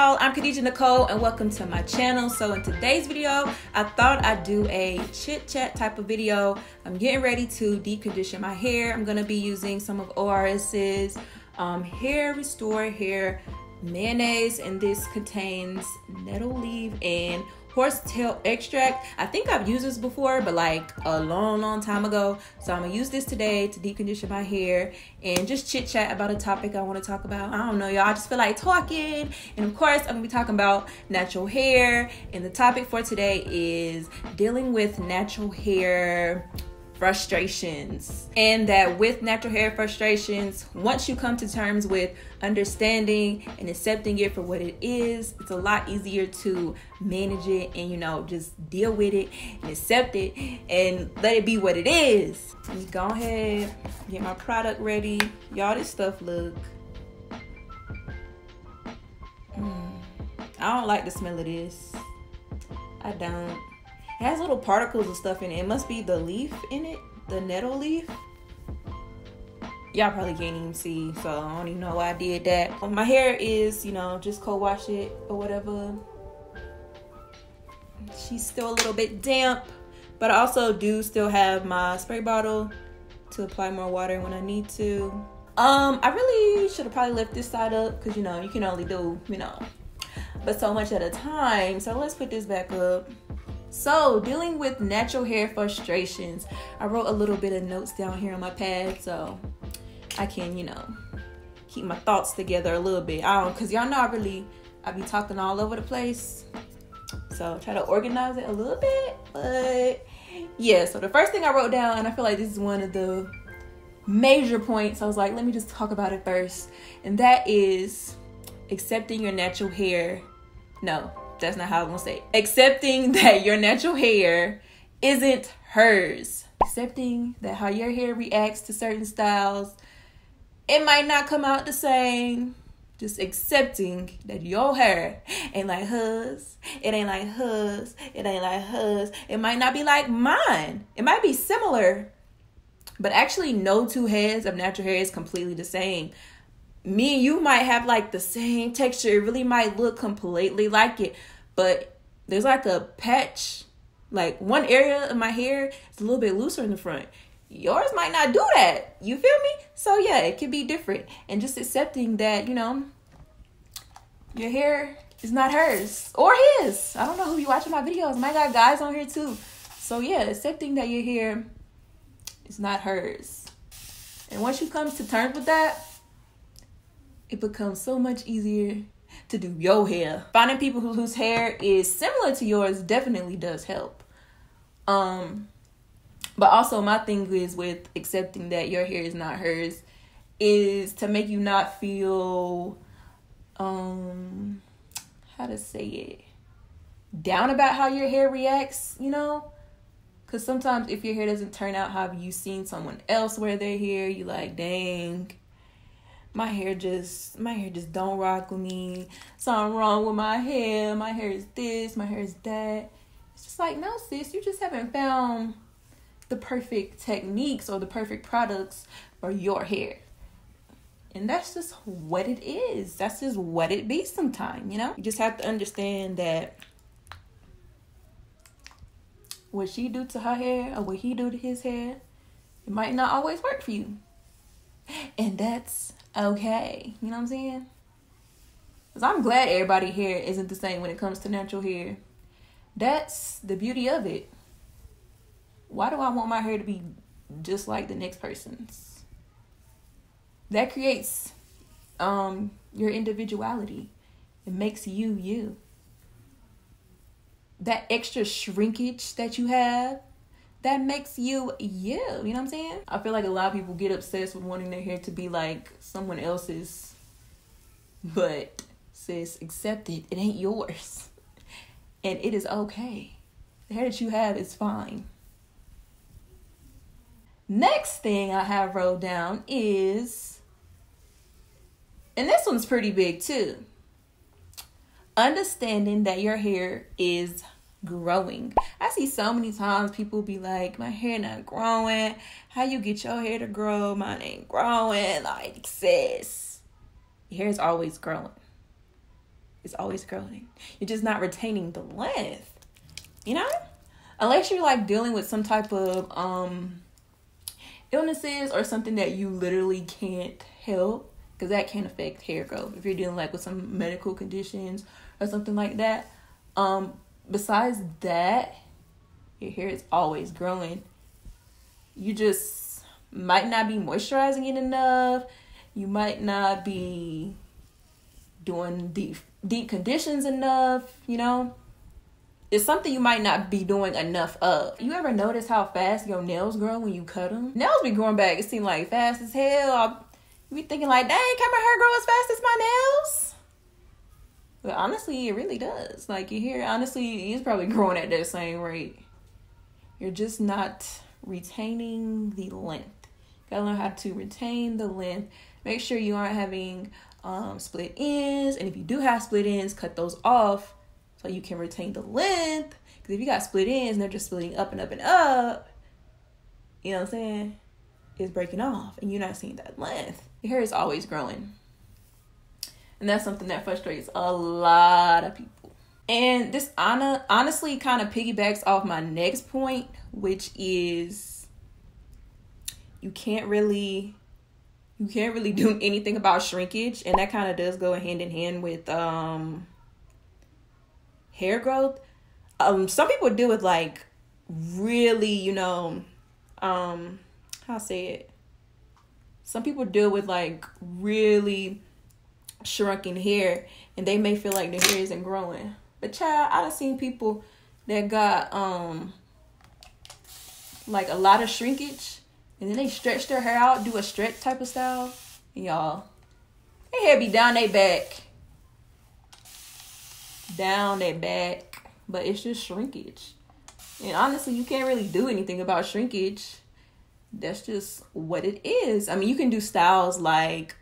y'all, I'm Kadijah Nicole and welcome to my channel. So in today's video, I thought I'd do a chit chat type of video. I'm getting ready to deep condition my hair. I'm gonna be using some of ORS's hair restore hair mayonnaise, and this contains nettle leaf and horsetail extract. I think I've used this before, but like a long time ago. So I'm gonna use this today to deep condition my hair and just chit chat about a topic I want to talk about. I don't know, y'all, I just feel like talking. And of course, I'm gonna be talking about natural hair. And the topic for today is dealing with natural hair frustrations. And that with natural hair frustrations, once you come to terms with understanding and accepting it for what it is, it's a lot easier to manage it and, you know, just deal with it and accept it and let it be what it is. Let me go ahead, get my product ready. Y'all, this stuff look I don't like the smell of this. I don't. It has little particles of stuff in it. It must be the leaf in it, the nettle leaf. Y'all probably can't even see, so I don't even know why I did that. My hair is, you know, just co-wash it or whatever. She's still a little bit damp, but I also do still have my spray bottle to apply more water when I need to. I really should have probably left this side up because, you know, you can only do, you know, but so much at a time. So let's put this back up. So, dealing with natural hair frustrations. I wrote a little bit of notes down here on my pad so I can, you know, keep my thoughts together a little bit. Because y'all know I be talking all over the place. So, try to organize it a little bit. But, yeah, so the first thing I wrote down, and I feel like this is one of the major points. I was like, let me just talk about it first. And that is accepting your natural hair. No. That's not how I'm gonna say it. Accepting that your natural hair isn't hers. Accepting that how your hair reacts to certain styles, it might not come out the same. Just accepting that your hair ain't like hers. It ain't like hers. It ain't like hers. It might not be like mine. It might be similar, but actually no two heads of natural hair is completely the same. Me and you might have like the same texture. It really might look completely like it, but there's like a patch, like one area of my hair is a little bit looser in the front. Yours might not do that. You feel me? So yeah, it can be different. And just accepting that, you know, your hair is not hers or his. I don't know who be watching my videos. I might got guys on here too. So yeah, accepting that your hair is not hers. And once you come to terms with that, it becomes so much easier to do your hair. Finding people whose hair is similar to yours definitely does help. But also my thing is with accepting that your hair is not hers is to make you not feel, how to say it, down about how your hair reacts, you know? Because sometimes if your hair doesn't turn out how you've seen someone else wear their hair, you like, dang, my hair just don't rock with me. Something wrong with my hair. My hair is this, my hair is that. It's just like, no, sis, you just haven't found the perfect techniques or the perfect products for your hair. And that's just what it is. That's just what it be sometimes, you know? You just have to understand that what she do to her hair or what he do to his hair, it might not always work for you. And that's okay. You know what I'm saying? Because I'm glad everybody's hair isn't the same when it comes to natural hair. That's the beauty of it. Why do I want my hair to be just like the next person's? That creates your individuality. It makes you you. That extra shrinkage that you have, that makes you you. You know what I'm saying? I feel like a lot of people get obsessed with wanting their hair to be like someone else's. But sis, accept it. It ain't yours. And it is okay. The hair that you have is fine. Next thing I have wrote down is, and this one's pretty big too, understanding that your hair is growing. I see so many times people be like, my hair not growing. How you get your hair to grow? Mine ain't growing. Like, sis, your hair is always growing. is always growing. You're just not retaining the length, you know? Unless you're like dealing with some type of illnesses or something that you literally can't help, because that can affect hair growth. If you're dealing like with some medical conditions or something like that. Besides that, your hair is always growing. You just might not be moisturizing it enough. You might not be doing deep conditions enough, you know? It's something you might not be doing enough of. You ever notice how fast your nails grow when you cut them? Nails be growing back, it seems like fast as hell. You be thinking like, dang, can my hair grow as fast as my nails? But honestly, it really does. Like, your hair, honestly, is probably growing at that same rate. You're just not retaining the length. Gotta learn how to retain the length. Make sure you aren't having split ends. And if you do have split ends, cut those off so you can retain the length. Because if you got split ends and they're just splitting up and up and up, you know what I'm saying? It's breaking off and you're not seeing that length. Your hair is always growing. And that's something that frustrates a lot of people. And this honestly kind of piggybacks off my next point, which is you can't really do anything about shrinkage. And that kind of does go hand in hand with hair growth. Some people deal with like really, you know, how I say it. Some people deal with like really shrunken hair and they may feel like their hair isn't growing. But child, I've seen people that got like a lot of shrinkage and then they stretch their hair out, do a stretch type of style. And y'all, their hair be down their back. Down their back. But it's just shrinkage. And honestly, you can't really do anything about shrinkage. That's just what it is. I mean, you can do styles like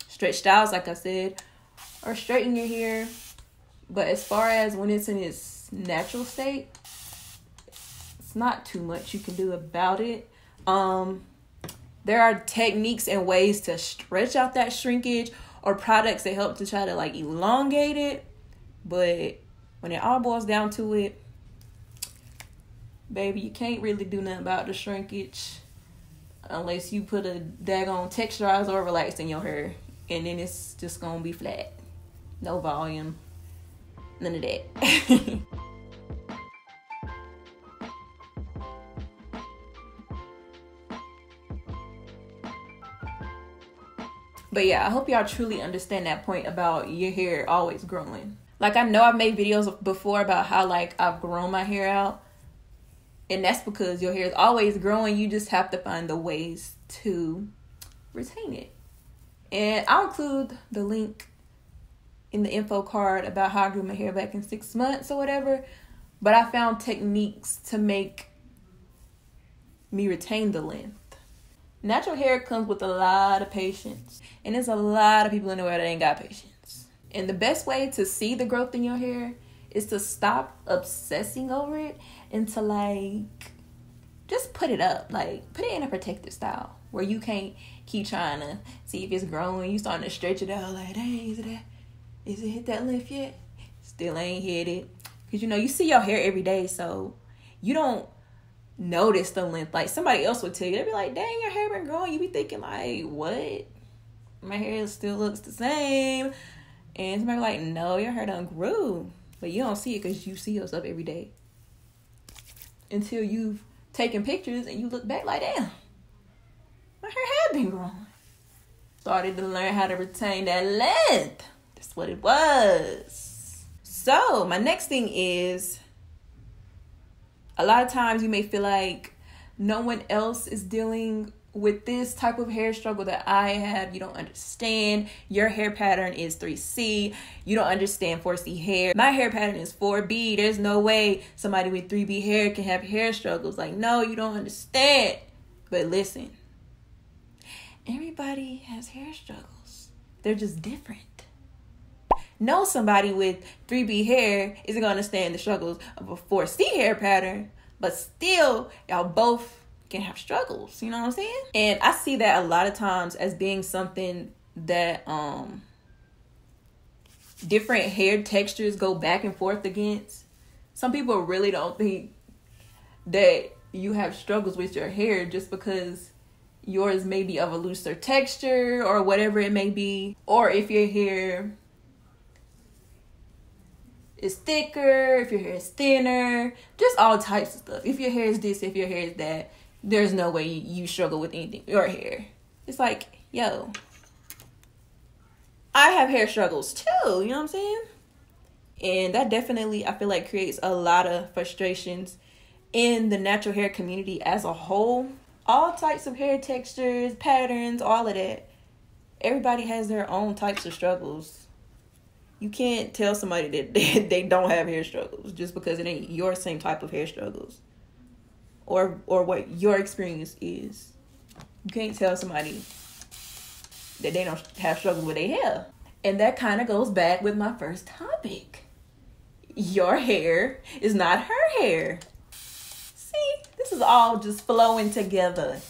stretch styles, like I said, or straighten your hair. But as far as when it's in its natural state, it's not too much you can do about it. There are techniques and ways to stretch out that shrinkage or products that help to try to like elongate it. But when it all boils down to it, baby, you can't really do nothing about the shrinkage unless you put a daggone texturizer or relax in your hair. And then it's just gonna be flat. No volume. None of that. But yeah, I hope y'all truly understand that point about your hair always growing. Like, I know I've made videos before about how like I've grown my hair out. And that's because your hair is always growing. You just have to find the ways to retain it. And I'll include the link in the info card about how I grew my hair back in 6 months or whatever. But I found techniques to make me retain the length. Natural hair comes with a lot of patience. And there's a lot of people in the world that ain't got patience. And the best way to see the growth in your hair is to stop obsessing over it and to like just put it up. Like, put it in a protective style where you can't keep trying to see if it's growing. You starting to stretch it out like, hey, is it hit that length yet? Still ain't hit it. Because, you know, you see your hair every day, so you don't notice the length. Like, somebody else would tell you. They'd be like, dang, your hair been growing. You be thinking like, what? My hair still looks the same. And somebody be like, no, your hair done grew. But you don't see it because you see yourself every day. Until you've taken pictures and you look back like, damn, my hair had been growing. Started to learn how to retain that length. That's what it was. So my next thing is, a lot of times you may feel like no one else is dealing with this type of hair struggle that I have. You don't understand. Your hair pattern is 3C. You don't understand 4C hair. My hair pattern is 4B. There's no way somebody with 3B hair can have hair struggles. Like, no, you don't understand. But listen, everybody has hair struggles. They're just different. No, somebody with 3B hair isn't going to understand the struggles of a 4C hair pattern, but still, y'all both can have struggles, you know what I'm saying? And I see that a lot of times as being something that different hair textures go back and forth against. Some people really don't think that you have struggles with your hair just because yours may be of a looser texture or whatever it may be. Or if your hair is thicker, if your hair is thinner, just all types of stuff. If your hair is this, if your hair is that, there's no way you struggle with anything. Your hair. It's like, yo, I have hair struggles too, you know what I'm saying? And that definitely, I feel like, creates a lot of frustrations in the natural hair community as a whole. All types of hair textures, patterns, all of that. Everybody has their own types of struggles. You can't tell somebody that they don't have hair struggles just because it ain't your same type of hair struggles. Or what your experience is. You can't tell somebody that they don't have struggles with their hair. And that kind of goes back with my first topic. Your hair is not her hair. See, this is all just flowing together.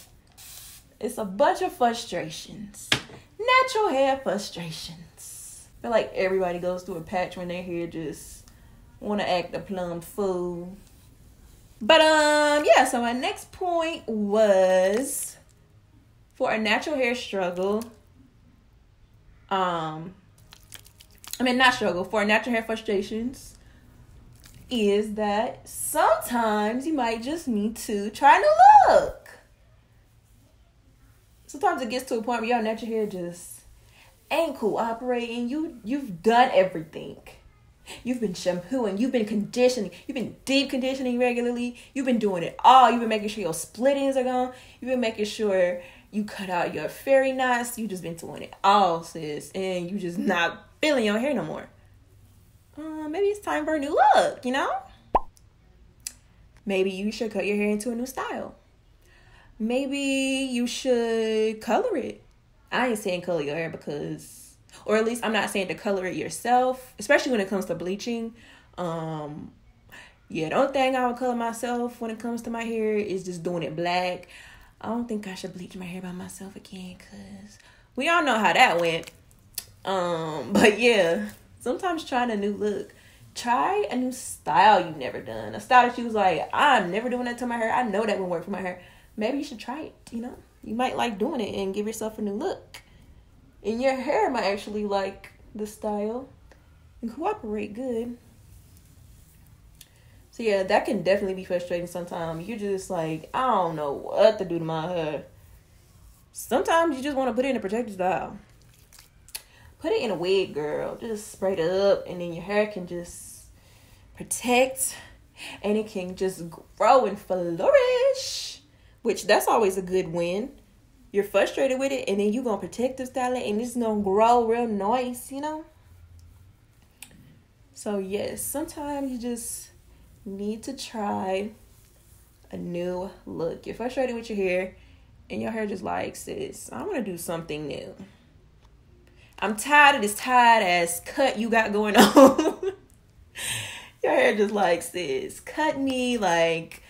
It's a bunch of frustrations. Natural hair frustrations. I feel like everybody goes through a patch when their hair just want to act a plum fool. But yeah, so my next point was for a natural hair struggle. For natural hair frustrations is that sometimes you might just need to try a new look. Sometimes it gets to a point where your natural hair just ain't cooperating. You've done everything. You've been shampooing, you've been conditioning, you've been deep conditioning regularly, you've been doing it all, you've been making sure your split-ends are gone, you've been making sure you cut out your fairy knots, you just been doing it all, sis, and you just not feeling your hair no more. Maybe it's time for a new look, you know? Maybe you should cut your hair into a new style. Maybe you should color it. I ain't saying color your hair because... Or at least I'm not saying to color it yourself, especially when it comes to bleaching. Yeah, the only thing I would color myself when it comes to my hair is just doing it black. I don't think I should bleach my hair by myself again because we all know how that went. But yeah, sometimes trying a new look. Try a new style you've never done. A style that you was like, I'm never doing that to my hair. I know that won't work for my hair. Maybe you should try it, you know? You might like doing it and give yourself a new look. And your hair might actually like the style and cooperate good. So yeah, that can definitely be frustrating sometimes. You're just like, I don't know what to do to my hair. Sometimes you just want to put it in a protective style. Put it in a wig, girl. Just spray it up and then your hair can just protect and it can just grow and flourish. Which that's always a good win. You're frustrated with it, and then you're going to protective style it, and it's going to grow real nice, you know? So, yes, sometimes you just need to try a new look. You're frustrated with your hair, and your hair just like, sis, I want to do something new. I'm tired of this tired-ass cut you got going on. Your hair just like, sis, cut me, like,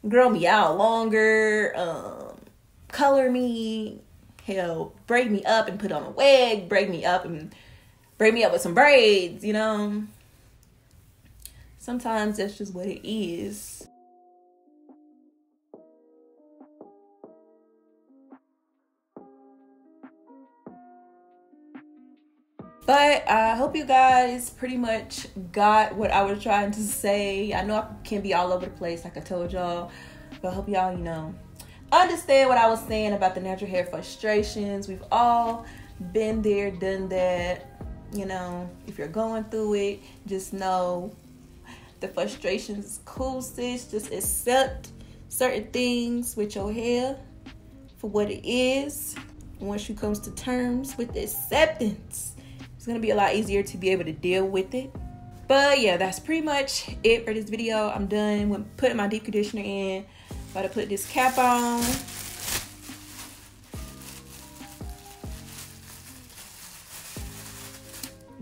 grow me out longer, color me, hell, braid me up and put on a wig, braid me up with some braids, you know. Sometimes that's just what it is. But I hope you guys pretty much got what I was trying to say. I know I can be all over the place like I told y'all, but I hope y'all, you know, understand what I was saying about the natural hair frustrations. We've all been there, done that. You know, if you're going through it, just know the frustrations is cool, sis. Just accept certain things with your hair for what it is. Once you come to terms with the acceptance, it's going to be a lot easier to be able to deal with it. But yeah, that's pretty much it for this video. I'm done with putting my deep conditioner in. About to put this cap on.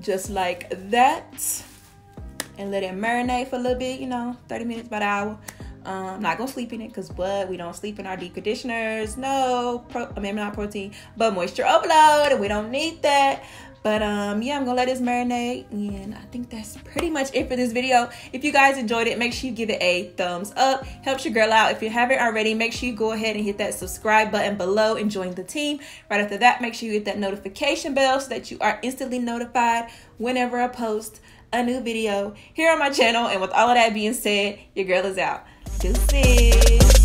Just like that. And let it marinate for a little bit, you know, 30 minutes, about an I'm not gonna sleep in it because what? We don't sleep in our deep conditioners. No, maybe not protein, but moisture overload, and we don't need that. But yeah, I'm gonna let this marinate, and I think that's pretty much it for this video. If you guys enjoyed it, make sure you give it a thumbs up. Helps your girl out. If you haven't already, make sure you go ahead and hit that subscribe button below and join the team. Right after that, make sure you hit that notification bell so that you are instantly notified whenever I post a new video here on my channel. And with all of that being said, your girl is out. Deuces.